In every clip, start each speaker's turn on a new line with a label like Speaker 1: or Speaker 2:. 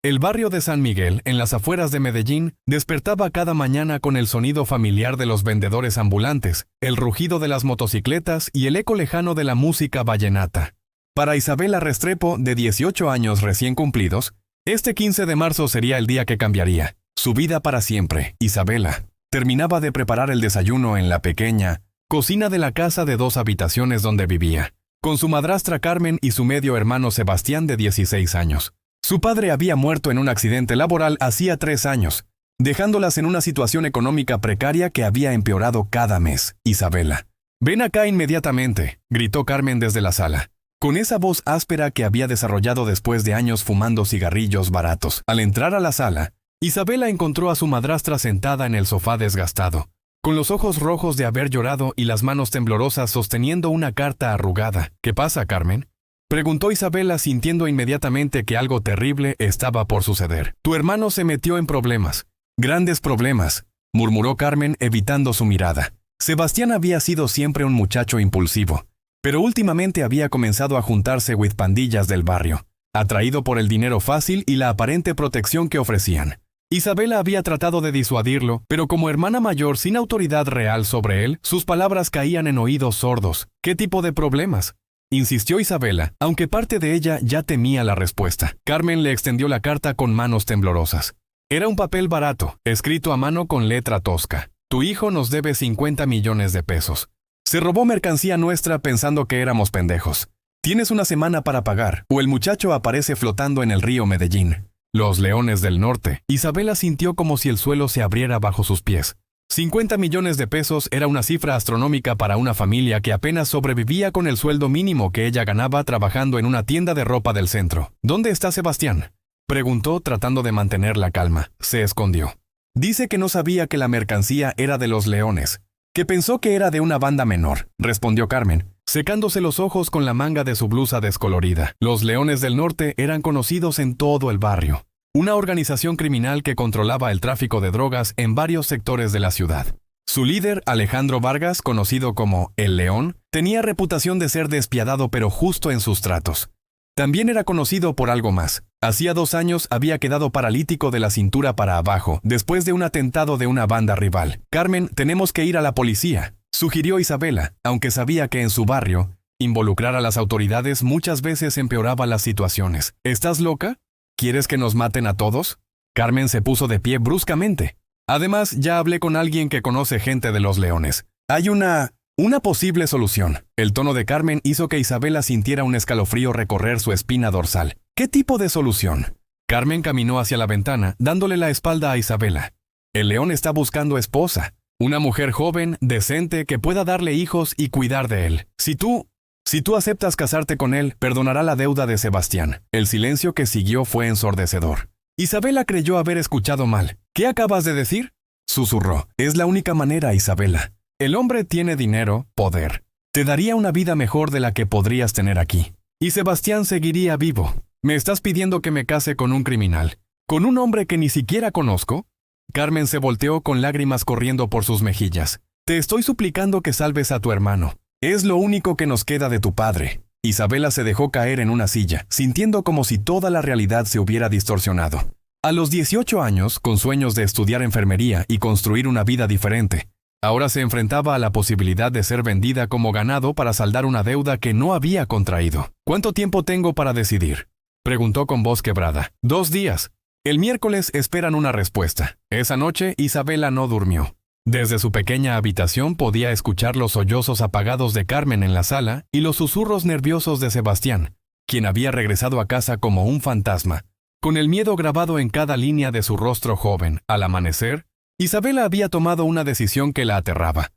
Speaker 1: El barrio de San Miguel, en las afueras de Medellín, despertaba cada mañana con el sonido familiar de los vendedores ambulantes, el rugido de las motocicletas y el eco lejano de la música vallenata. Para Isabela Restrepo, de 18 años recién cumplidos, este 15 de marzo sería el día que cambiaría su vida para siempre. Isabela terminaba de preparar el desayuno en la pequeña cocina de la casa de 2 habitaciones donde vivía, con su madrastra Carmen y su medio hermano Sebastián de 16 años. Su padre había muerto en un accidente laboral hacía 3 años, dejándolas en una situación económica precaria que había empeorado cada mes. Isabela, ven acá inmediatamente, gritó Carmen desde la sala, con esa voz áspera que había desarrollado después de años fumando cigarrillos baratos. Al entrar a la sala, Isabela encontró a su madrastra sentada en el sofá desgastado, con los ojos rojos de haber llorado y las manos temblorosas sosteniendo una carta arrugada. ¿Qué pasa, Carmen?, preguntó Isabela, sintiendo inmediatamente que algo terrible estaba por suceder. Tu hermano se metió en problemas. Grandes problemas, murmuró Carmen, evitando su mirada. Sebastián había sido siempre un muchacho impulsivo, pero últimamente había comenzado a juntarse with pandillas del barrio, atraído por el dinero fácil y la aparente protección que ofrecían. Isabela había tratado de disuadirlo, pero como hermana mayor sin autoridad real sobre él, sus palabras caían en oídos sordos. ¿Qué tipo de problemas?, insistió Isabela, aunque parte de ella ya temía la respuesta. Carmen le extendió la carta con manos temblorosas. Era un papel barato, escrito a mano con letra tosca. Tu hijo nos debe 50 millones de pesos. Se robó mercancía nuestra pensando que éramos pendejos. Tienes una semana para pagar, o el muchacho aparece flotando en el río Medellín. Los Leones del Norte. Isabela sintió como si el suelo se abriera bajo sus pies. 50 millones de pesos era una cifra astronómica para una familia que apenas sobrevivía con el sueldo mínimo que ella ganaba trabajando en una tienda de ropa del centro. ¿Dónde está Sebastián?, preguntó tratando de mantener la calma. Se escondió. Dice que no sabía que la mercancía era de los Leones, que pensó que era de una banda menor, respondió Carmen, secándose los ojos con la manga de su blusa descolorida. Los Leones del Norte eran conocidos en todo el barrio. Una organización criminal que controlaba el tráfico de drogas en varios sectores de la ciudad. Su líder, Alejandro Vargas, conocido como El León, tenía reputación de ser despiadado pero justo en sus tratos. También era conocido por algo más. Hacía 2 años había quedado paralítico de la cintura para abajo, después de un atentado de una banda rival. Carmen, tenemos que ir a la policía, sugirió Isabela, aunque sabía que en su barrio, involucrar a las autoridades muchas veces empeoraba las situaciones. ¿Estás loca? ¿Quieres que nos maten a todos? Carmen se puso de pie bruscamente. Además, ya hablé con alguien que conoce gente de los Leones. Hay una posible solución. El tono de Carmen hizo que Isabela sintiera un escalofrío recorrer su espina dorsal. ¿Qué tipo de solución? Carmen caminó hacia la ventana, dándole la espalda a Isabela. El León está buscando esposa. Una mujer joven, decente, que pueda darle hijos y cuidar de él. Si tú aceptas casarte con él, perdonará la deuda de Sebastián. El silencio que siguió fue ensordecedor. Isabela creyó haber escuchado mal. ¿Qué acabas de decir?, susurró. Es la única manera, Isabela. El hombre tiene dinero, poder. Te daría una vida mejor de la que podrías tener aquí. Y Sebastián seguiría vivo. ¿Me estás pidiendo que me case con un criminal? ¿Con un hombre que ni siquiera conozco? Carmen se volteó con lágrimas corriendo por sus mejillas. Te estoy suplicando que salves a tu hermano. Es lo único que nos queda de tu padre. Isabela se dejó caer en una silla, sintiendo como si toda la realidad se hubiera distorsionado. A los 18 años, con sueños de estudiar enfermería y construir una vida diferente, ahora se enfrentaba a la posibilidad de ser vendida como ganado para saldar una deuda que no había contraído. ¿Cuánto tiempo tengo para decidir?, preguntó con voz quebrada. 2 días. El miércoles esperan una respuesta. Esa noche, Isabela no durmió. Desde su pequeña habitación podía escuchar los sollozos apagados de Carmen en la sala y los susurros nerviosos de Sebastián, quien había regresado a casa como un fantasma, con el miedo grabado en cada línea de su rostro joven. Al amanecer, Isabela había tomado una decisión que la aterraba,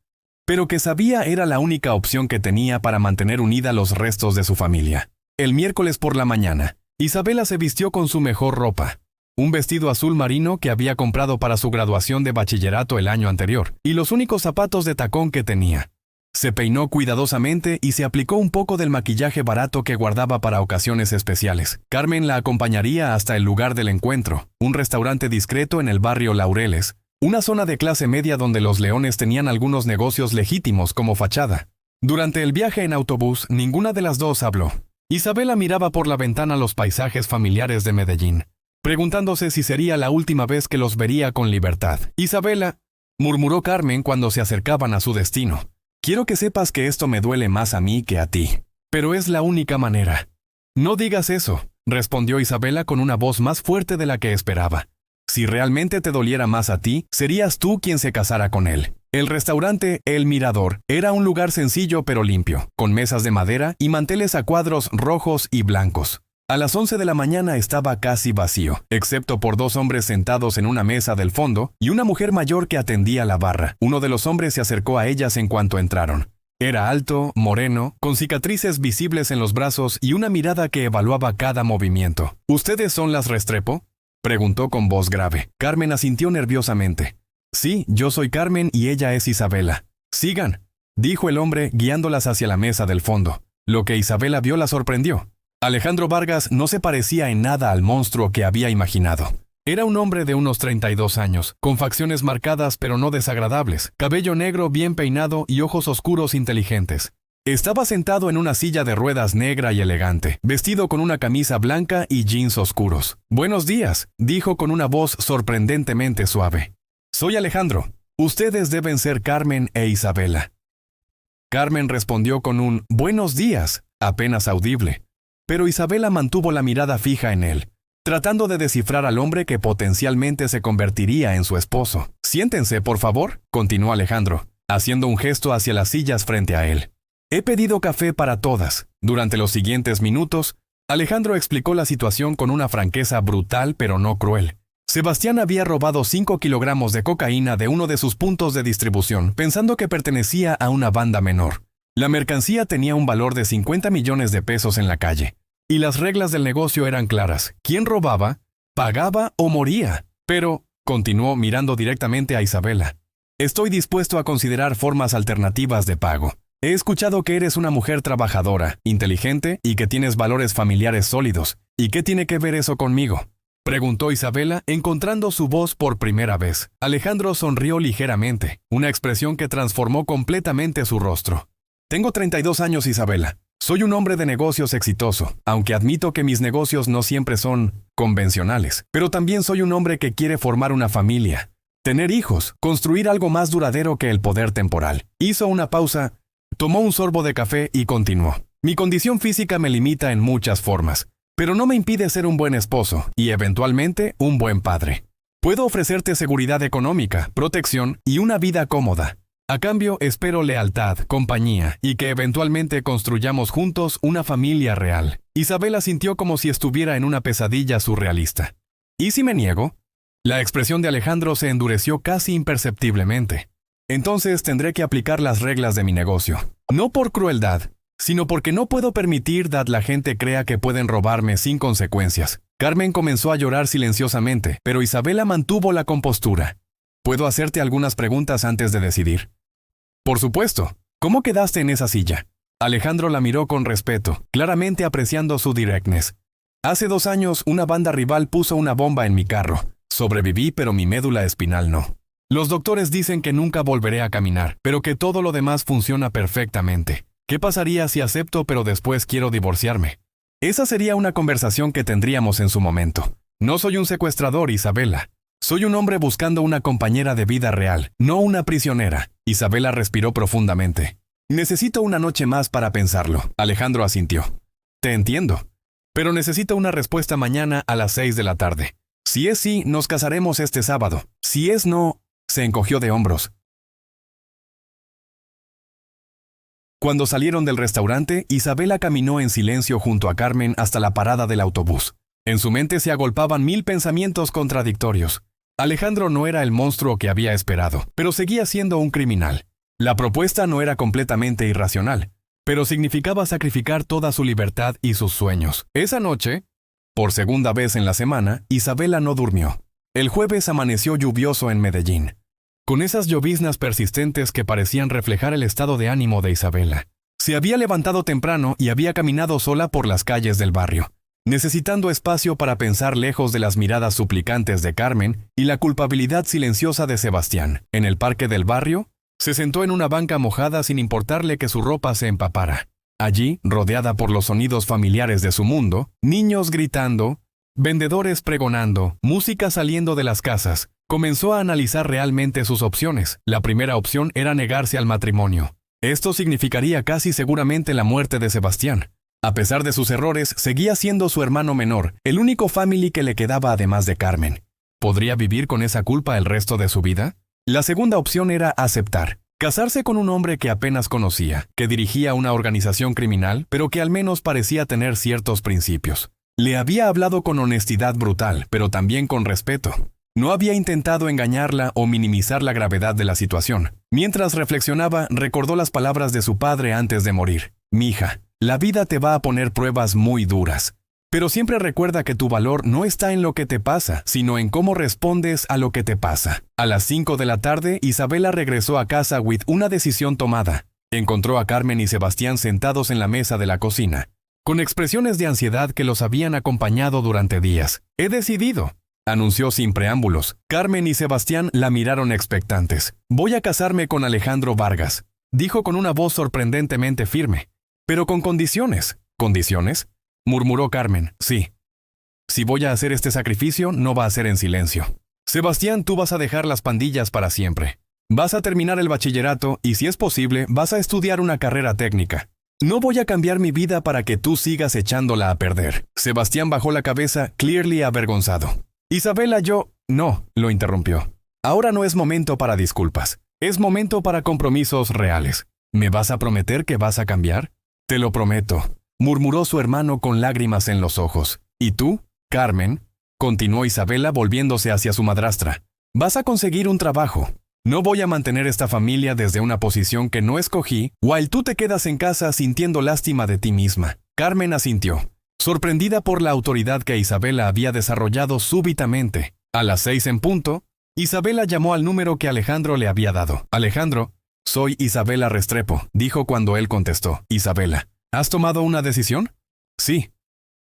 Speaker 1: pero que sabía era la única opción que tenía para mantener unida los restos de su familia. El miércoles por la mañana, Isabela se vistió con su mejor ropa, un vestido azul marino que había comprado para su graduación de bachillerato el año anterior, y los únicos zapatos de tacón que tenía. Se peinó cuidadosamente y se aplicó un poco del maquillaje barato que guardaba para ocasiones especiales. Carmen la acompañaría hasta el lugar del encuentro, un restaurante discreto en el barrio Laureles, una zona de clase media donde los Leones tenían algunos negocios legítimos como fachada. Durante el viaje en autobús, ninguna de las dos habló. Isabela miraba por la ventana los paisajes familiares de Medellín. preguntándose si sería la última vez que los vería con libertad. Isabela, murmuró Carmen cuando se acercaban a su destino. Quiero que sepas que esto me duele más a mí que a ti. Pero es la única manera. No digas eso, respondió Isabela con una voz más fuerte de la que esperaba. Si realmente te doliera más a ti, serías tú quien se casara con él. El restaurante El Mirador era un lugar sencillo pero limpio, con mesas de madera y manteles a cuadros rojos y blancos. A las 11 de la mañana estaba casi vacío, excepto por 2 hombres sentados en una mesa del fondo y una mujer mayor que atendía la barra. Uno de los hombres se acercó a ellas en cuanto entraron. Era alto, moreno, con cicatrices visibles en los brazos y una mirada que evaluaba cada movimiento. ¿Ustedes son las Restrepo?, preguntó con voz grave. Carmen asintió nerviosamente. Sí, yo soy Carmen y ella es Isabela. Sigan, dijo el hombre guiándolas hacia la mesa del fondo. Lo que Isabela vio la sorprendió. Alejandro Vargas no se parecía en nada al monstruo que había imaginado. Era un hombre de unos 32 años, con facciones marcadas pero no desagradables, cabello negro bien peinado y ojos oscuros inteligentes. Estaba sentado en una silla de ruedas negra y elegante, vestido con una camisa blanca y jeans oscuros. Buenos días, dijo con una voz sorprendentemente suave. Soy Alejandro. Ustedes deben ser Carmen e Isabela. Carmen respondió con un buenos días, apenas audible. Pero Isabela mantuvo la mirada fija en él, tratando de descifrar al hombre que potencialmente se convertiría en su esposo. Siéntense, por favor, continuó Alejandro, haciendo un gesto hacia las sillas frente a él. He pedido café para todas. Durante los siguientes minutos, Alejandro explicó la situación con una franqueza brutal pero no cruel. Sebastián había robado 5 kilogramos de cocaína de uno de sus puntos de distribución, pensando que pertenecía a una banda menor. La mercancía tenía un valor de 50 millones de pesos en la calle. Y las reglas del negocio eran claras. Quien robaba, pagaba o moría. Pero, continuó mirando directamente a Isabela, estoy dispuesto a considerar formas alternativas de pago. He escuchado que eres una mujer trabajadora, inteligente y que tienes valores familiares sólidos. ¿Y qué tiene que ver eso conmigo?, preguntó Isabela, encontrando su voz por primera vez. Alejandro sonrió ligeramente, una expresión que transformó completamente su rostro. Tengo 32 años, Isabela. Soy un hombre de negocios exitoso, aunque admito que mis negocios no siempre son convencionales. Pero también soy un hombre que quiere formar una familia, tener hijos, construir algo más duradero que el poder temporal. Hizo una pausa, tomó un sorbo de café y continuó. Mi condición física me limita en muchas formas, pero no me impide ser un buen esposo y eventualmente un buen padre. Puedo ofrecerte seguridad económica, protección y una vida cómoda. A cambio, espero lealtad, compañía y que eventualmente construyamos juntos una familia real. Isabela sintió como si estuviera en una pesadilla surrealista. ¿Y si me niego? La expresión de Alejandro se endureció casi imperceptiblemente. Entonces tendré que aplicar las reglas de mi negocio. No por crueldad, sino porque no puedo permitir que la gente crea que pueden robarme sin consecuencias. Carmen comenzó a llorar silenciosamente, pero Isabela mantuvo la compostura. ¿Puedo hacerte algunas preguntas antes de decidir? Por supuesto. ¿Cómo quedaste en esa silla? Alejandro la miró con respeto, claramente apreciando su directness. Hace 2 años, una banda rival puso una bomba en mi carro. Sobreviví, pero mi médula espinal no. Los doctores dicen que nunca volveré a caminar, pero que todo lo demás funciona perfectamente. ¿Qué pasaría si acepto pero después quiero divorciarme? Esa sería una conversación que tendríamos en su momento. No soy un secuestrador, Isabela. Soy un hombre buscando una compañera de vida real, no una prisionera. Isabela respiró profundamente. Necesito una noche más para pensarlo. Alejandro asintió. Te entiendo. Pero necesito una respuesta mañana a las 6 de la tarde. Si es sí, nos casaremos este sábado. Si es no, se encogió de hombros. Cuando salieron del restaurante, Isabela caminó en silencio junto a Carmen hasta la parada del autobús. En su mente se agolpaban 1000 pensamientos contradictorios. Alejandro no era el monstruo que había esperado, pero seguía siendo un criminal. La propuesta no era completamente irracional, pero significaba sacrificar toda su libertad y sus sueños. Esa noche, por segunda vez en la semana, Isabela no durmió. El jueves amaneció lluvioso en Medellín, con esas lloviznas persistentes que parecían reflejar el estado de ánimo de Isabela. Se había levantado temprano y había caminado sola por las calles del barrio, necesitando espacio para pensar lejos de las miradas suplicantes de Carmen y la culpabilidad silenciosa de Sebastián. En el parque del barrio, se sentó en una banca mojada sin importarle que su ropa se empapara. Allí, rodeada por los sonidos familiares de su mundo, niños gritando, vendedores pregonando, música saliendo de las casas. Comenzó a analizar realmente sus opciones. La primera opción era negarse al matrimonio. Esto significaría casi seguramente la muerte de Sebastián. A pesar de sus errores, seguía siendo su hermano menor, el único family que le quedaba además de Carmen. ¿Podría vivir con esa culpa el resto de su vida? La segunda opción era aceptar. Casarse con un hombre que apenas conocía, que dirigía una organización criminal, pero que al menos parecía tener ciertos principios. Le había hablado con honestidad brutal, pero también con respeto. No había intentado engañarla o minimizar la gravedad de la situación. Mientras reflexionaba, recordó las palabras de su padre antes de morir. «Mija, la vida te va a poner pruebas muy duras. Pero siempre recuerda que tu valor no está en lo que te pasa, sino en cómo respondes a lo que te pasa». A las 5 de la tarde, Isabela regresó a casa with una decisión tomada. Encontró a Carmen y Sebastián sentados en la mesa de la cocina, con expresiones de ansiedad que los habían acompañado durante días. «He decidido», anunció sin preámbulos. Carmen y Sebastián la miraron expectantes. «Voy a casarme con Alejandro Vargas», dijo con una voz sorprendentemente firme. «Pero con condiciones». «¿Condiciones?», murmuró Carmen. «Sí. Si voy a hacer este sacrificio, no va a ser en silencio. Sebastián, tú vas a dejar las pandillas para siempre. Vas a terminar el bachillerato y, si es posible, vas a estudiar una carrera técnica. No voy a cambiar mi vida para que tú sigas echándola a perder». Sebastián bajó la cabeza, clearly avergonzado. «Isabela, No», lo interrumpió. «Ahora no es momento para disculpas. Es momento para compromisos reales. ¿Me vas a prometer que vas a cambiar?» «Te lo prometo», murmuró su hermano con lágrimas en los ojos. «¿Y tú, Carmen?», continuó Isabela volviéndose hacia su madrastra. «Vas a conseguir un trabajo. No voy a mantener esta familia desde una posición que no escogí, while tú te quedas en casa sintiendo lástima de ti misma». Carmen asintió, sorprendida por la autoridad que Isabela había desarrollado súbitamente. A las 6 en punto, Isabela llamó al número que Alejandro le había dado. «Alejandro, soy Isabela Restrepo», dijo cuando él contestó. «Isabela, ¿has tomado una decisión?» «Sí.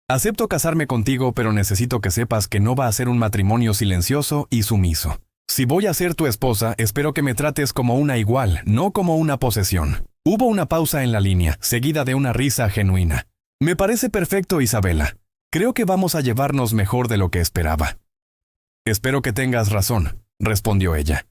Speaker 1: Acepto casarme contigo, pero necesito que sepas que no va a ser un matrimonio silencioso y sumiso. Si voy a ser tu esposa, espero que me trates como una igual, no como una posesión». Hubo una pausa en la línea, seguida de una risa genuina. «Me parece perfecto, Isabela. Creo que vamos a llevarnos mejor de lo que esperaba». «Espero que tengas razón», respondió ella.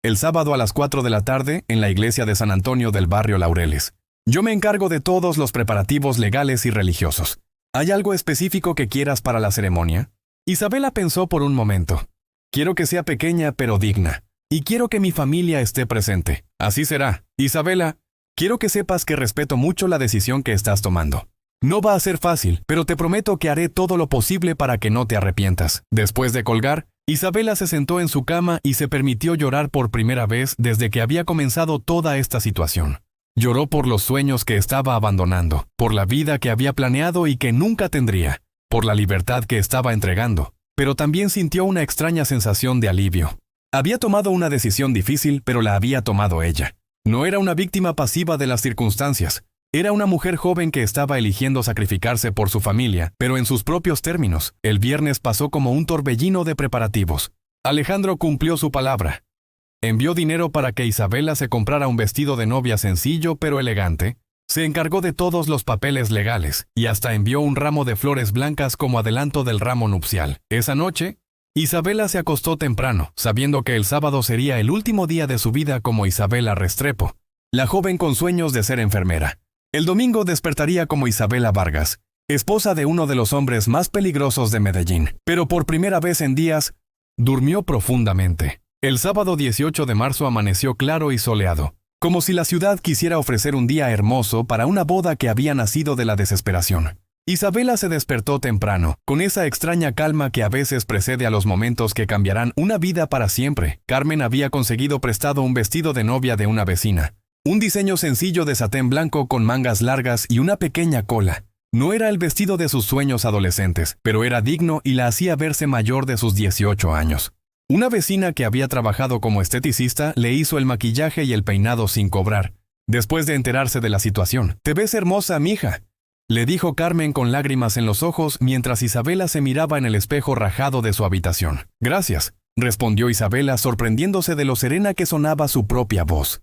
Speaker 1: «El sábado a las 4 de la tarde, en la iglesia de San Antonio del barrio Laureles. Yo me encargo de todos los preparativos legales y religiosos. ¿Hay algo específico que quieras para la ceremonia?» Isabela pensó por un momento. «Quiero que sea pequeña pero digna. Y quiero que mi familia esté presente». «Así será. Isabela, quiero que sepas que respeto mucho la decisión que estás tomando. No va a ser fácil, pero te prometo que haré todo lo posible para que no te arrepientas». Después de colgar, Isabela se sentó en su cama y se permitió llorar por primera vez desde que había comenzado toda esta situación. Lloró por los sueños que estaba abandonando, por la vida que había planeado y que nunca tendría, por la libertad que estaba entregando, pero también sintió una extraña sensación de alivio. Había tomado una decisión difícil, pero la había tomado ella. No era una víctima pasiva de las circunstancias. Era una mujer joven que estaba eligiendo sacrificarse por su familia, pero en sus propios términos. El viernes pasó como un torbellino de preparativos. Alejandro cumplió su palabra. Envió dinero para que Isabela se comprara un vestido de novia sencillo pero elegante. Se encargó de todos los papeles legales y hasta envió un ramo de flores blancas como adelanto del ramo nupcial. Esa noche, Isabela se acostó temprano, sabiendo que el sábado sería el último día de su vida como Isabela Restrepo, la joven con sueños de ser enfermera. El domingo despertaría como Isabela Vargas, esposa de uno de los hombres más peligrosos de Medellín. Pero por primera vez en días, durmió profundamente. El sábado 18 de marzo amaneció claro y soleado, como si la ciudad quisiera ofrecer un día hermoso para una boda que había nacido de la desesperación. Isabela se despertó temprano, con esa extraña calma que a veces precede a los momentos que cambiarán una vida para siempre. Carmen había conseguido prestado un vestido de novia de una vecina. Un diseño sencillo de satén blanco con mangas largas y una pequeña cola. No era el vestido de sus sueños adolescentes, pero era digno y la hacía verse mayor de sus 18 años. Una vecina que había trabajado como esteticista le hizo el maquillaje y el peinado sin cobrar. Después de enterarse de la situación, «Te ves hermosa, mija», le dijo Carmen con lágrimas en los ojos mientras Isabela se miraba en el espejo rajado de su habitación. «Gracias», respondió Isabela sorprendiéndose de lo serena que sonaba su propia voz.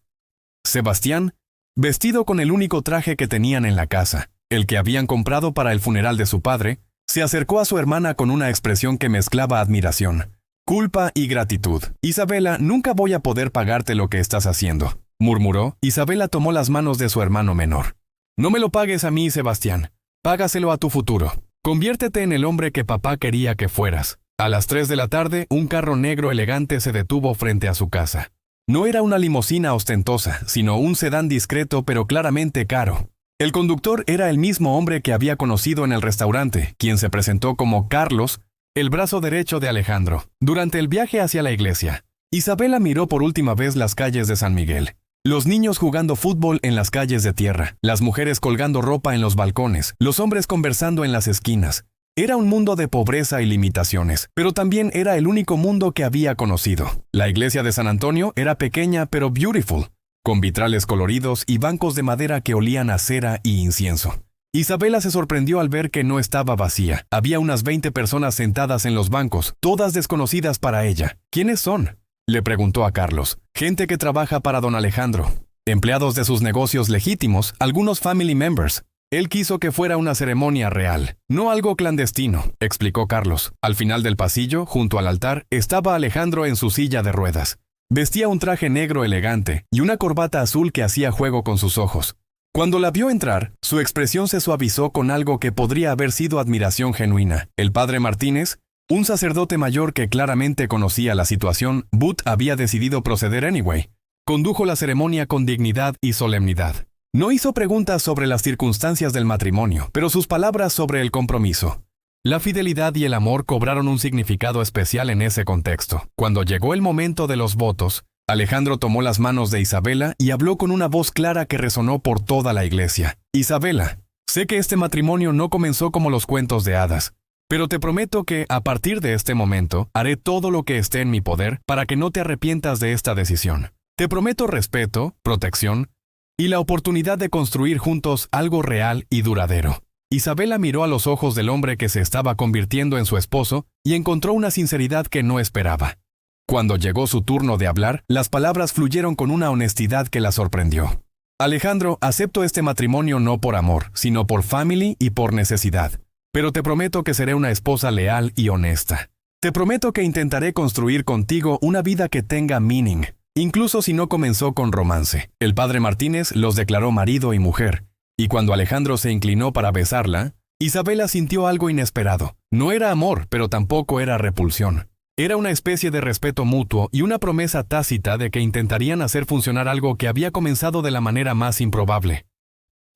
Speaker 1: Sebastián, vestido con el único traje que tenían en la casa, el que habían comprado para el funeral de su padre, Se acercó a su hermana con una expresión que mezclaba admiración, culpa y gratitud. Isabela, nunca voy a poder pagarte lo que estás haciendo, murmuró. Isabela tomó las manos de su hermano menor. No me lo pagues a mí, Sebastián. Págaselo a tu futuro. Conviértete en el hombre que papá quería que fueras. A las 3 de la tarde, un carro negro elegante se detuvo frente a su casa. No era una limusina ostentosa, sino un sedán discreto pero claramente caro. El conductor era el mismo hombre que había conocido en el restaurante, quien se presentó como Carlos, el brazo derecho de Alejandro. Durante el viaje hacia la iglesia, Isabela miró por última vez las calles de San Miguel. Los niños jugando fútbol en las calles de tierra, las mujeres colgando ropa en los balcones, los hombres conversando en las esquinas. Era un mundo de pobreza y limitaciones, pero también era el único mundo que había conocido. La iglesia de San Antonio era pequeña pero beautiful, con vitrales coloridos y bancos de madera que olían a cera y incienso. Isabela se sorprendió al ver que no estaba vacía. Había unas 20 personas sentadas en los bancos, todas desconocidas para ella. ¿Quiénes son?, le preguntó a Carlos. Gente que trabaja para don Alejandro. Empleados de sus negocios legítimos, algunos family members. Él quiso que fuera una ceremonia real, no algo clandestino, explicó Carlos. Al final del pasillo, junto al altar, estaba Alejandro en su silla de ruedas. Vestía un traje negro elegante y una corbata azul que hacía juego con sus ojos. Cuando la vio entrar, su expresión se suavizó con algo que podría haber sido admiración genuina. El padre Martínez, un sacerdote mayor que claramente conocía la situación, but había decidido proceder anyway. Condujo la ceremonia con dignidad y solemnidad. No hizo preguntas sobre las circunstancias del matrimonio, pero sus palabras sobre el compromiso. La fidelidad y el amor cobraron un significado especial en ese contexto. Cuando llegó el momento de los votos, Alejandro tomó las manos de Isabela y habló con una voz clara que resonó por toda la iglesia. Isabela, sé que este matrimonio no comenzó como los cuentos de hadas, pero te prometo que, a partir de este momento, haré todo lo que esté en mi poder para que no te arrepientas de esta decisión. Te prometo respeto, protección y la oportunidad de construir juntos algo real y duradero. Isabela miró a los ojos del hombre que se estaba convirtiendo en su esposo y encontró una sinceridad que no esperaba. Cuando llegó su turno de hablar, las palabras fluyeron con una honestidad que la sorprendió. Alejandro, acepto este matrimonio no por amor, sino por family y por necesidad. Pero te prometo que seré una esposa leal y honesta. Te prometo que intentaré construir contigo una vida que tenga meaning, incluso si no comenzó con romance. El padre Martínez los declaró marido y mujer, y cuando Alejandro se inclinó para besarla, Isabela sintió algo inesperado. No era amor, pero tampoco era repulsión. Era una especie de respeto mutuo y una promesa tácita de que intentarían hacer funcionar algo que había comenzado de la manera más improbable.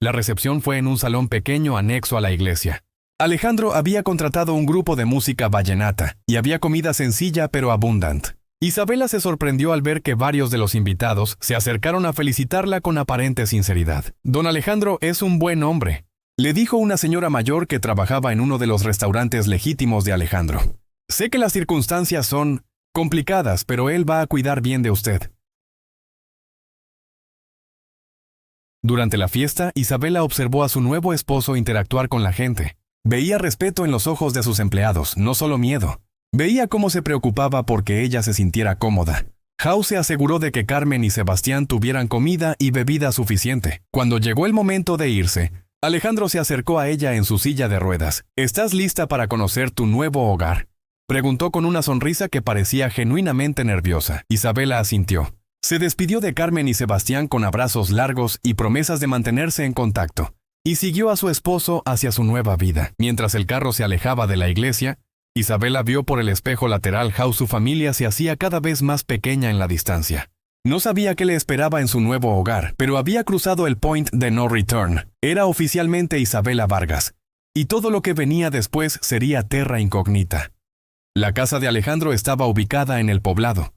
Speaker 1: La recepción fue en un salón pequeño anexo a la iglesia. Alejandro había contratado un grupo de música vallenata y había comida sencilla pero abundante. Isabela se sorprendió al ver que varios de los invitados se acercaron a felicitarla con aparente sinceridad. Don Alejandro es un buen hombre, le dijo una señora mayor que trabajaba en uno de los restaurantes legítimos de Alejandro. Sé que las circunstancias son complicadas, pero él va a cuidar bien de usted. Durante la fiesta, Isabela observó a su nuevo esposo interactuar con la gente. Veía respeto en los ojos de sus empleados, no solo miedo. Veía cómo se preocupaba porque ella se sintiera cómoda. House se aseguró de que Carmen y Sebastián tuvieran comida y bebida suficiente. Cuando llegó el momento de irse, Alejandro se acercó a ella en su silla de ruedas. ¿Estás lista para conocer tu nuevo hogar?, preguntó con una sonrisa que parecía genuinamente nerviosa. Isabela asintió. Se despidió de Carmen y Sebastián con abrazos largos y promesas de mantenerse en contacto, y siguió a su esposo hacia su nueva vida. Mientras el carro se alejaba de la iglesia, Isabela vio por el espejo lateral how su familia se hacía cada vez más pequeña en la distancia. No sabía qué le esperaba en su nuevo hogar, pero había cruzado el point de no return. Era oficialmente Isabela Vargas, y todo lo que venía después sería terra incógnita. La casa de Alejandro estaba ubicada en El Poblado,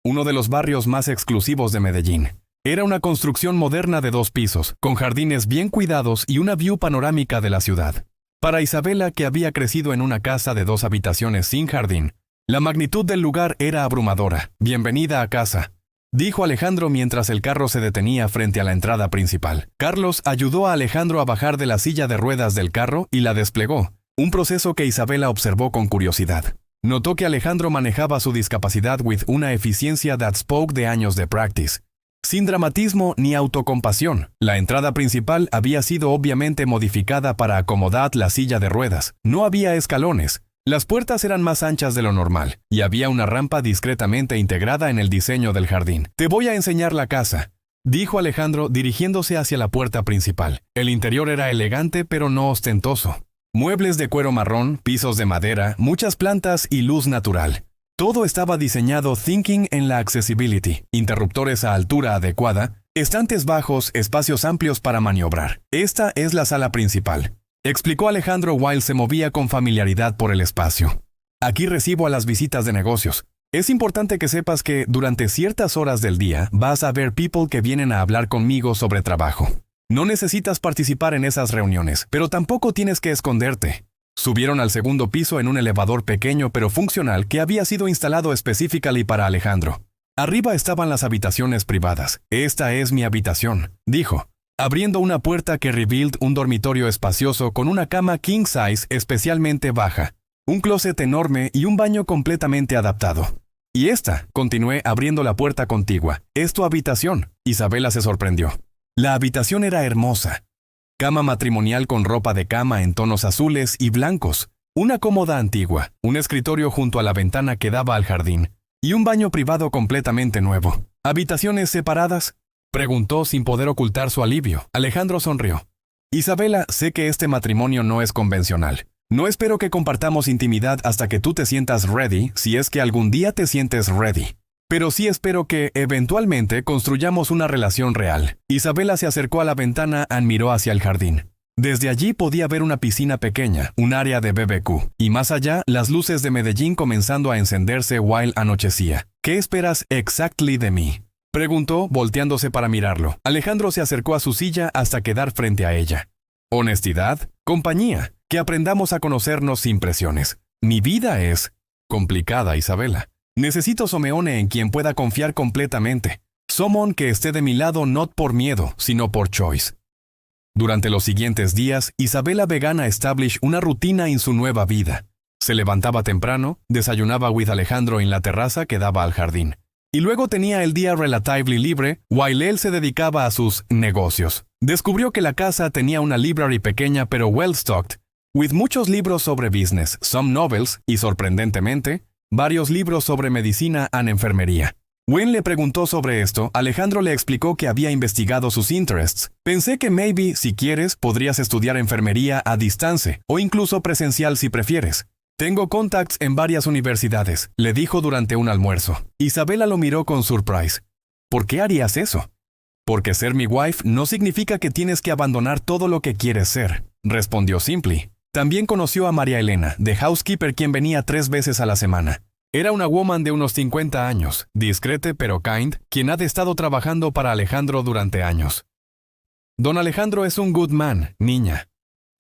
Speaker 1: uno de los barrios más exclusivos de Medellín. Era una construcción moderna de 2 pisos, con jardines bien cuidados y una view panorámica de la ciudad. Para Isabela, que había crecido en una casa de 2 habitaciones sin jardín, la magnitud del lugar era abrumadora. Bienvenida a casa, dijo Alejandro mientras el carro se detenía frente a la entrada principal. Carlos ayudó a Alejandro a bajar de la silla de ruedas del carro y la desplegó, un proceso que Isabela observó con curiosidad. Notó que Alejandro manejaba su discapacidad with una eficiencia that spoke de años de practice. sin dramatismo ni autocompasión. La entrada principal había sido obviamente modificada para acomodar la silla de ruedas. No había escalones. Las puertas eran más anchas de lo normal, y había una rampa discretamente integrada en el diseño del jardín. «Te voy a enseñar la casa», dijo Alejandro dirigiéndose hacia la puerta principal. El interior era elegante pero no ostentoso. Muebles de cuero marrón, pisos de madera, muchas plantas y luz natural. Todo estaba diseñado thinking en la accessibility, interruptores a altura adecuada, estantes bajos, espacios amplios para maniobrar. «Esta es la sala principal», explicó Alejandro while se movía con familiaridad por el espacio. «Aquí recibo a las visitas de negocios. Es importante que sepas que durante ciertas horas del día vas a ver people que vienen a hablar conmigo sobre trabajo. No necesitas participar en esas reuniones, pero tampoco tienes que esconderte». Subieron al segundo piso en un elevador pequeño pero funcional que había sido instalado específicamente para Alejandro. Arriba estaban las habitaciones privadas. «Esta es mi habitación», dijo, abriendo una puerta que revealed un dormitorio espacioso con una cama king size especialmente baja, un closet enorme y un baño completamente adaptado. «Y esta», continué abriendo la puerta contigua, «es tu habitación». Isabela se sorprendió. La habitación era hermosa. Cama matrimonial con ropa de cama en tonos azules y blancos, una cómoda antigua, un escritorio junto a la ventana que daba al jardín, y un baño privado completamente nuevo. «¿Habitaciones separadas?», preguntó sin poder ocultar su alivio. Alejandro sonrió. «Isabela, sé que este matrimonio no es convencional. No espero que compartamos intimidad hasta que tú te sientas ready, si es que algún día te sientes ready. Pero sí espero que, eventualmente, construyamos una relación real». Isabela se acercó a la ventana y miró hacia el jardín. Desde allí podía ver una piscina pequeña, un área de BBQ, y más allá, las luces de Medellín comenzando a encenderse while anochecía. «¿Qué esperas exactly de mí?», preguntó, volteándose para mirarlo. Alejandro se acercó a su silla hasta quedar frente a ella. «Honestidad, compañía, que aprendamos a conocernos sin presiones. Mi vida es complicada, Isabela. Necesito someone en quien pueda confiar completamente. Someone que esté de mi lado no por miedo, sino por choice». Durante los siguientes días, Isabela Vegana established una rutina en su nueva vida. Se levantaba temprano, desayunaba with Alejandro en la terraza que daba al jardín. Y luego tenía el día relatively libre, while él se dedicaba a sus negocios. Descubrió que la casa tenía una library pequeña pero well-stocked, with muchos libros sobre business, some novels y, sorprendentemente, varios libros sobre medicina y enfermería. When le preguntó sobre esto, Alejandro le explicó que había investigado sus interests. «Pensé que maybe, si quieres, podrías estudiar enfermería a distancia, o incluso presencial si prefieres. Tengo contacts en varias universidades», le dijo durante un almuerzo. Isabela lo miró con surprise. «¿Por qué harías eso?». «Porque ser mi wife no significa que tienes que abandonar todo lo que quieres ser», respondió simply. También conoció a María Elena, de housekeeper, quien venía 3 veces a la semana. Era una woman de unos 50 años, discrete pero kind, quien ha estado trabajando para Alejandro durante años. «Don Alejandro es un good man, niña»,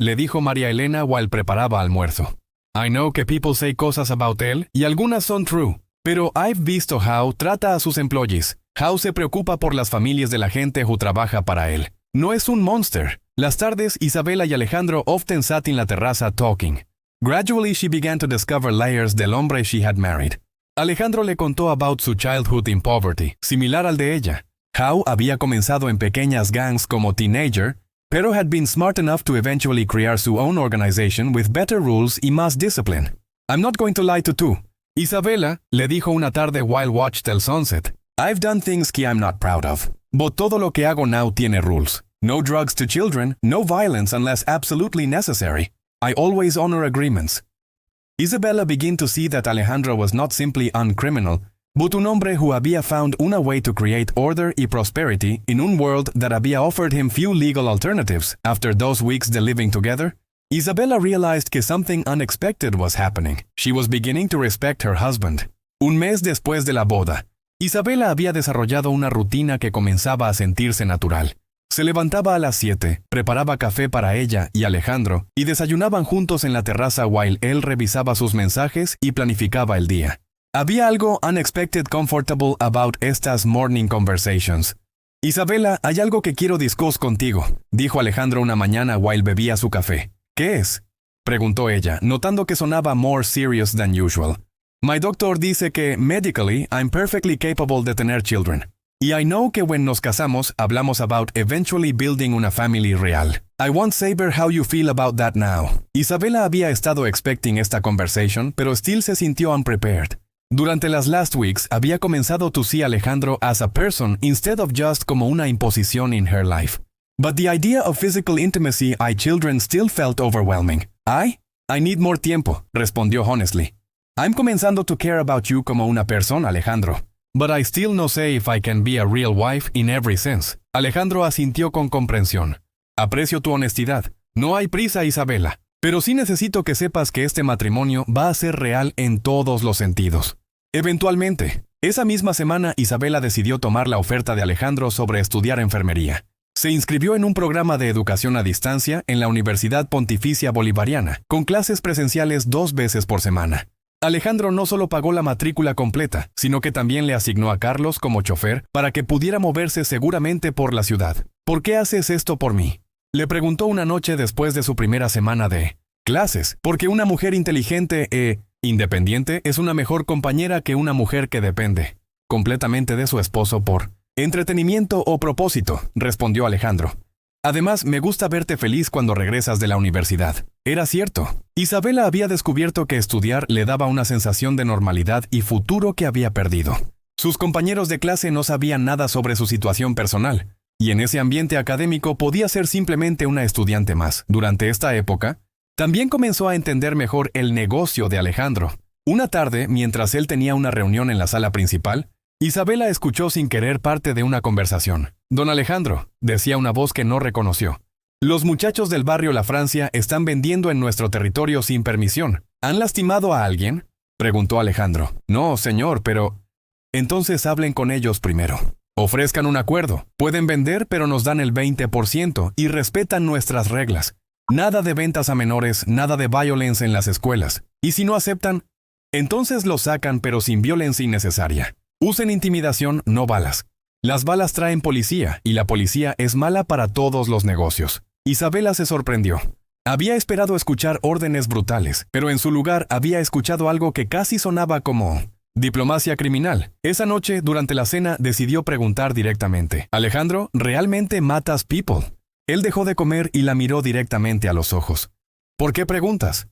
Speaker 1: le dijo María Elena while preparaba almuerzo. «I know que people say cosas about él, y algunas son true, pero I've visto how trata a sus employees, how se preocupa por las familias de la gente who trabaja para él. No es un monster». Las tardes, Isabela y Alejandro often sat en la terraza talking. Gradually she began to discover layers del hombre she had married. Alejandro le contó about su childhood in poverty, similar al de ella. How había comenzado en pequeñas gangs como teenager, pero had been smart enough to eventually crear su own organization with better rules y más discipline. «I'm not going to lie to you», Isabela le dijo una tarde while watched el sunset. «I've done things que I'm not proud of. But todo lo que hago now tiene rules. No drugs to children, no violence unless absolutely necessary. I always honor agreements». Isabella began to see that Alejandro was not simply uncriminal, but un hombre who había found una way to create order y prosperity in un world that había offered him few legal alternatives. After those weeks de living together, Isabella realized que something unexpected was happening. She was beginning to respect her husband. Un mes después de la boda, Isabella había desarrollado una rutina que comenzaba a sentirse natural. Se levantaba a las 7, preparaba café para ella y Alejandro, y desayunaban juntos en la terraza while él revisaba sus mensajes y planificaba el día. Había algo unexpected comfortable about estas morning conversations. «Isabela, hay algo que quiero discutir contigo», dijo Alejandro una mañana while bebía su café. «¿Qué es?», preguntó ella, notando que sonaba more serious than usual. «My doctor dice que, medically, I'm perfectly capable de tener children». Y I know que when nos casamos, hablamos about eventually building una family real. I want saber how you feel about that now. Isabela había estado expecting esta conversation, pero still se sintió unprepared. Durante las last weeks, había comenzado to see Alejandro as a person instead of just como una imposición in her life. But the idea of physical intimacy I children still felt overwhelming. I need more tiempo, respondió honestly. I'm comenzando to care about you como una persona, Alejandro. But I still no say if I can be a real wife in every sense. Alejandro asintió con comprensión. Aprecio tu honestidad. No hay prisa, Isabela. Pero sí necesito que sepas que este matrimonio va a ser real en todos los sentidos. Eventualmente, esa misma semana Isabela decidió tomar la oferta de Alejandro sobre estudiar enfermería. Se inscribió en un programa de educación a distancia en la Universidad Pontificia Bolivariana, con clases presenciales 2 veces por semana. Alejandro no solo pagó la matrícula completa, sino que también le asignó a Carlos como chofer para que pudiera moverse seguramente por la ciudad. ¿Por qué haces esto por mí?, le preguntó una noche después de su primera semana de clases. Porque una mujer inteligente e independiente es una mejor compañera que una mujer que depende completamente de su esposo por entretenimiento o propósito, respondió Alejandro. Además, me gusta verte feliz cuando regresas de la universidad. Era cierto. Isabela había descubierto que estudiar le daba una sensación de normalidad y futuro que había perdido. Sus compañeros de clase no sabían nada sobre su situación personal, y en ese ambiente académico podía ser simplemente una estudiante más. Durante esta época, también comenzó a entender mejor el negocio de Alejandro. Una tarde, mientras él tenía una reunión en la sala principal, Isabela escuchó sin querer parte de una conversación. Don Alejandro, decía una voz que no reconoció. Los muchachos del barrio La Francia están vendiendo en nuestro territorio sin permisión. ¿Han lastimado a alguien?, preguntó Alejandro. No, señor, pero... Entonces hablen con ellos primero. Ofrezcan un acuerdo. Pueden vender, pero nos dan el 20% y respetan nuestras reglas. Nada de ventas a menores, nada de violence en las escuelas. Y si no aceptan, entonces los sacan, pero sin violencia innecesaria. Usen intimidación, no balas. Las balas traen policía, y la policía es mala para todos los negocios. Isabela se sorprendió. Había esperado escuchar órdenes brutales, pero en su lugar había escuchado algo que casi sonaba como diplomacia criminal. Esa noche, durante la cena, decidió preguntar directamente. Alejandro, ¿realmente matas people? Él dejó de comer y la miró directamente a los ojos. ¿Por qué preguntas?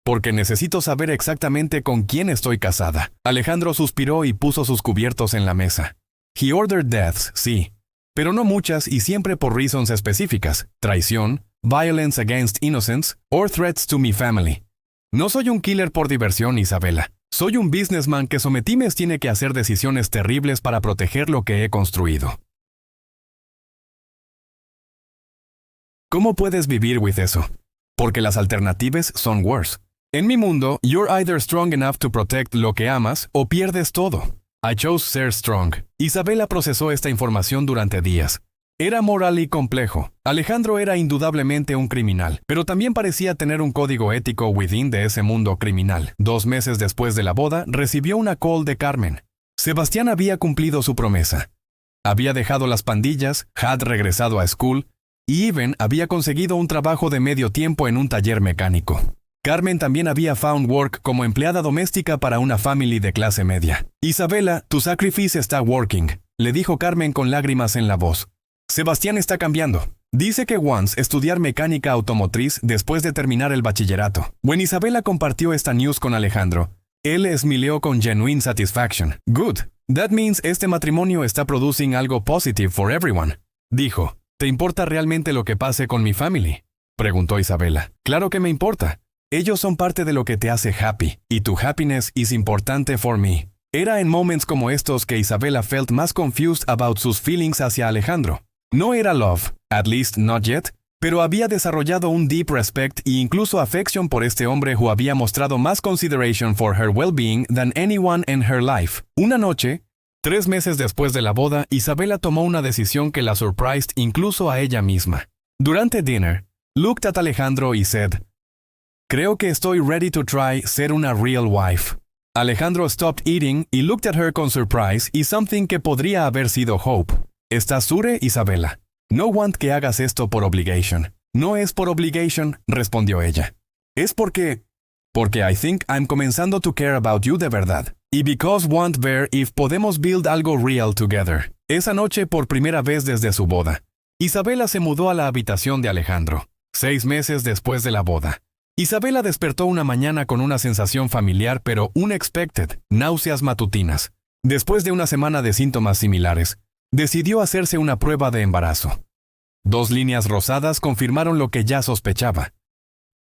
Speaker 1: Porque necesito saber exactamente con quién estoy casada. Alejandro suspiró y puso sus cubiertos en la mesa. He ordered deaths, sí, pero no muchas y siempre por reasons específicas. Traición, violence against innocents, or threats to my family. No soy un killer por diversión, Isabela. Soy un businessman que sometimes tiene que hacer decisiones terribles para proteger lo que he construido. ¿Cómo puedes vivir with eso? Porque las alternativas son worse. En mi mundo, you're either strong enough to protect lo que amas o pierdes todo. I chose ser strong. Isabela procesó esta información durante días. Era moral y complejo. Alejandro era indudablemente un criminal, pero también parecía tener un código ético within de ese mundo criminal. 2 meses después de la boda, recibió una call de Carmen. Sebastián había cumplido su promesa. Había dejado las pandillas, had regresado a school, y even había conseguido un trabajo de medio tiempo en un taller mecánico. Carmen también había found work como empleada doméstica para una family de clase media. Isabela, tu sacrifice está working, le dijo Carmen con lágrimas en la voz. Sebastián está cambiando. Dice que wants estudiar mecánica automotriz después de terminar el bachillerato. When Isabela compartió esta news con Alejandro, él esmileó con genuine satisfaction. Good. That means este matrimonio está producing algo positive for everyone. Dijo. ¿Te importa realmente lo que pase con mi family?, preguntó Isabela. Claro que me importa. Ellos son parte de lo que te hace happy, y tu happiness is importante for me. Era en moments como estos que Isabela felt más confused about sus feelings hacia Alejandro. No era love, at least not yet, pero había desarrollado un deep respect e incluso affection por este hombre who había mostrado más consideration for her well-being than anyone in her life. Una noche, 3 meses después de la boda, Isabela tomó una decisión que la surprised incluso a ella misma. Durante dinner, looked at Alejandro y said, creo que estoy ready to try ser una real wife. Alejandro stopped eating y looked at her con surprise y something que podría haber sido hope. ¿Estás sure, Isabela? No want que hagas esto por obligation. No es por obligation, respondió ella. Es porque I think I'm comenzando to care about you de verdad. Y because want ver if podemos build algo real together. Esa noche, por primera vez desde su boda, Isabela se mudó a la habitación de Alejandro, 6 meses después de la boda. Isabela despertó una mañana con una sensación familiar pero unexpected, náuseas matutinas. Después de una semana de síntomas similares, decidió hacerse una prueba de embarazo. 2 líneas rosadas confirmaron lo que ya sospechaba.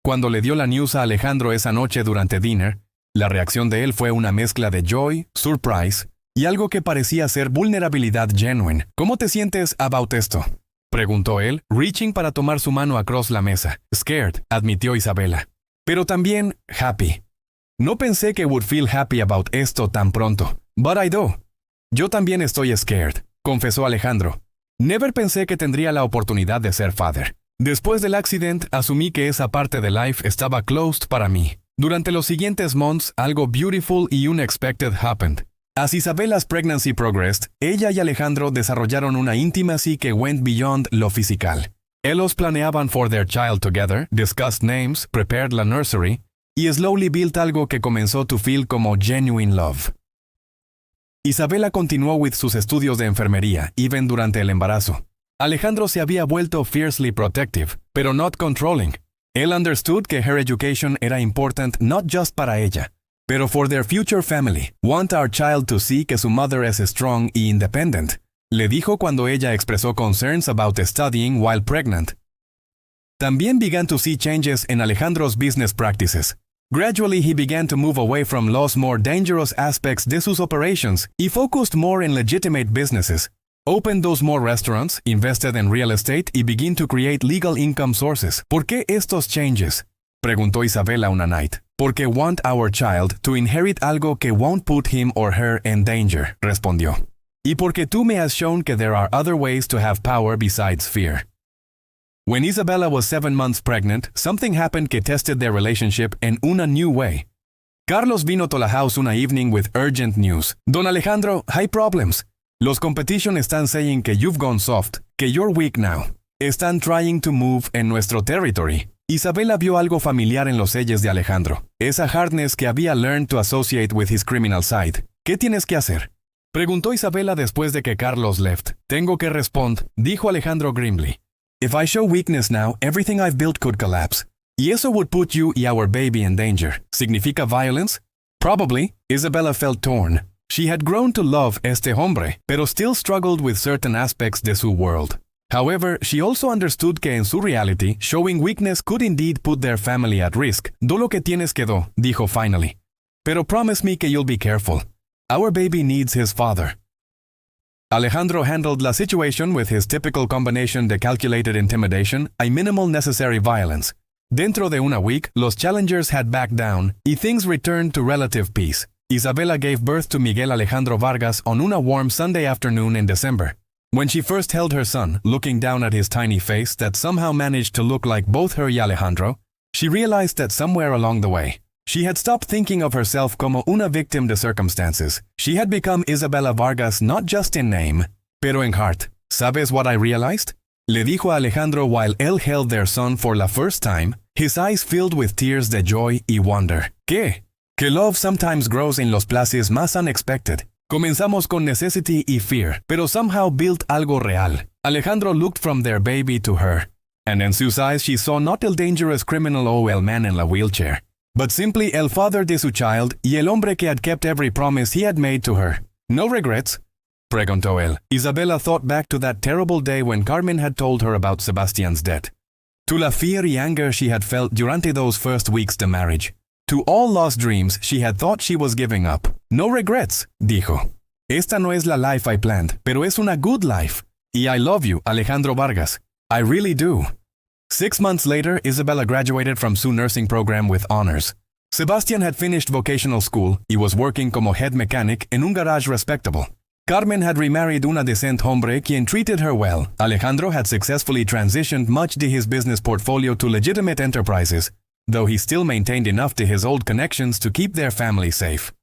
Speaker 1: Cuando le dio la news a Alejandro esa noche durante dinner, la reacción de él fue una mezcla de joy, surprise y algo que parecía ser vulnerabilidad genuine. ¿Cómo te sientes about esto?, preguntó él, reaching para tomar su mano across la mesa. Scared, admitió Isabela. Pero también happy. No pensé que would feel happy about esto tan pronto. But I do. Yo también estoy scared, confesó Alejandro. Never pensé que tendría la oportunidad de ser father. Después del accident, asumí que esa parte de life estaba closed para mí. Durante los siguientes months, algo beautiful y unexpected happened. As Isabela's pregnancy progressed, ella y Alejandro desarrollaron una intimacy que went beyond lo físico. Ellos planeaban for their child together, discussed names, prepared la nursery, y slowly built algo que comenzó to feel como genuine love. Isabela continuó with sus estudios de enfermería, even durante el embarazo. Alejandro se había vuelto fiercely protective, pero not controlling. Él understood que her education era important not just para ella, pero for their future family. Want our child to see que su mother es strong y independent, le dijo cuando ella expresó concerns about studying while pregnant. También began to see changes in Alejandro's business practices. Gradually he began to move away from los more dangerous aspects de sus operations y focused more in legitimate businesses. Opened those more restaurants, invested in real estate y begin to create legal income sources. ¿Por qué estos changes?, preguntó Isabela una night. Porque want our child to inherit algo que won't put him or her in danger, respondió. Y porque tú me has shown que there are other ways to have power besides fear. When Isabela was 7 months pregnant, something happened que tested their relationship in una new way. Carlos vino to la house una evening with urgent news. Don Alejandro, high problems. Los competition están saying que you've gone soft, que you're weak now. Están trying to move en nuestro territory. Isabela vio algo familiar en los sellos de Alejandro. Esa hardness que había learned to associate with his criminal side. ¿Qué tienes que hacer?, preguntó Isabela después de que Carlos left. Tengo que respond, dijo Alejandro grimly. If I show weakness now, everything I've built could collapse. Y eso would put you y our baby in danger. ¿Significa violence? Probably. Isabela felt torn. She had grown to love este hombre, pero still struggled with certain aspects de su world. However, she also understood que en su reality, showing weakness could indeed put their family at risk. Do lo que tienes que do, dijo finally. Pero promise me que you'll be careful. Our baby needs his father. Alejandro handled la situation with his typical combination de calculated intimidation y minimal necessary violence. Dentro de una week, los challengers had backed down, y things returned to relative peace. Isabela gave birth to Miguel Alejandro Vargas on una warm Sunday afternoon in December. When she first held her son, looking down at his tiny face that somehow managed to look like both her y Alejandro, she realized that somewhere along the way, she had stopped thinking of herself como una victim de circumstances. She had become Isabela Vargas not just in name, pero en heart. ¿Sabes what I realized?, le dijo a Alejandro while él held their son for the first time, his eyes filled with tears de joy y wonder. ¿Qué? Que love sometimes grows in los places más unexpected. Comenzamos con necessity y fear, pero somehow built algo real. Alejandro looked from their baby to her, and in sus eyes she saw not el dangerous criminal o el man in la wheelchair, but simply el father de su child y el hombre que had kept every promise he had made to her. No regrets? Preguntó él. Isabela thought back to that terrible day when Carmen had told her about Sebastian's death. To la fear y anger she had felt durante those first weeks de marriage. To all lost dreams she had thought she was giving up. No regrets, dijo. Esta no es la life I planned, pero es una good life. Y I love you, Alejandro Vargas. I really do. 6 months later, Isabela graduated from su nursing program with honors. Sebastian had finished vocational school y was working como head mechanic en un garage respectable. Carmen had remarried una decent hombre quien treated her well. Alejandro had successfully transitioned much de his business portfolio to legitimate enterprises, though he still maintained enough to his old connections to keep their family safe.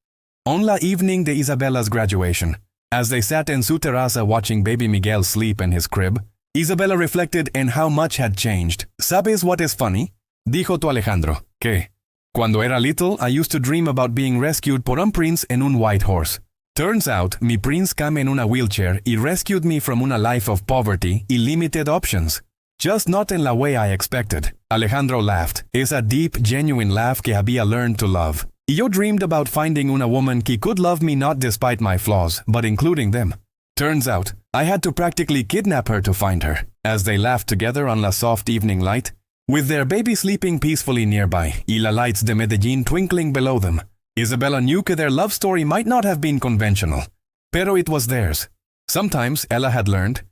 Speaker 1: On la evening de Isabela's graduation, as they sat en su terraza watching baby Miguel sleep in his crib, Isabela reflected on how much had changed. ¿Sabes what is funny?, dijo to Alejandro. ¿Qué? Cuando era little, I used to dream about being rescued por un prince en un white horse. Turns out, mi prince came en una wheelchair y rescued me from una life of poverty y limited options. Just not in the way I expected. Alejandro laughed. Esa deep, genuine laugh que había learned to love. Y yo dreamed about finding una woman que could love me not despite my flaws, but including them. Turns out, I had to practically kidnap her to find her. As they laughed together on la soft evening light, with their baby sleeping peacefully nearby, y la lights de Medellín twinkling below them, Isabella knew that their love story might not have been conventional. Pero it was theirs. Sometimes, Ella had learned,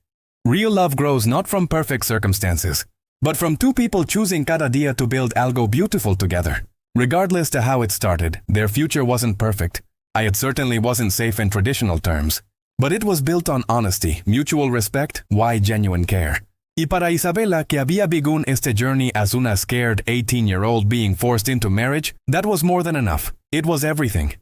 Speaker 1: real love grows not from perfect circumstances, but from two people choosing cada día to build algo beautiful together. Regardless to how it started, their future wasn't perfect. It certainly wasn't safe in traditional terms. But it was built on honesty, mutual respect, why genuine care. Y para Isabella, que había begun este journey as una scared 18-year-old being forced into marriage, that was more than enough. It was everything.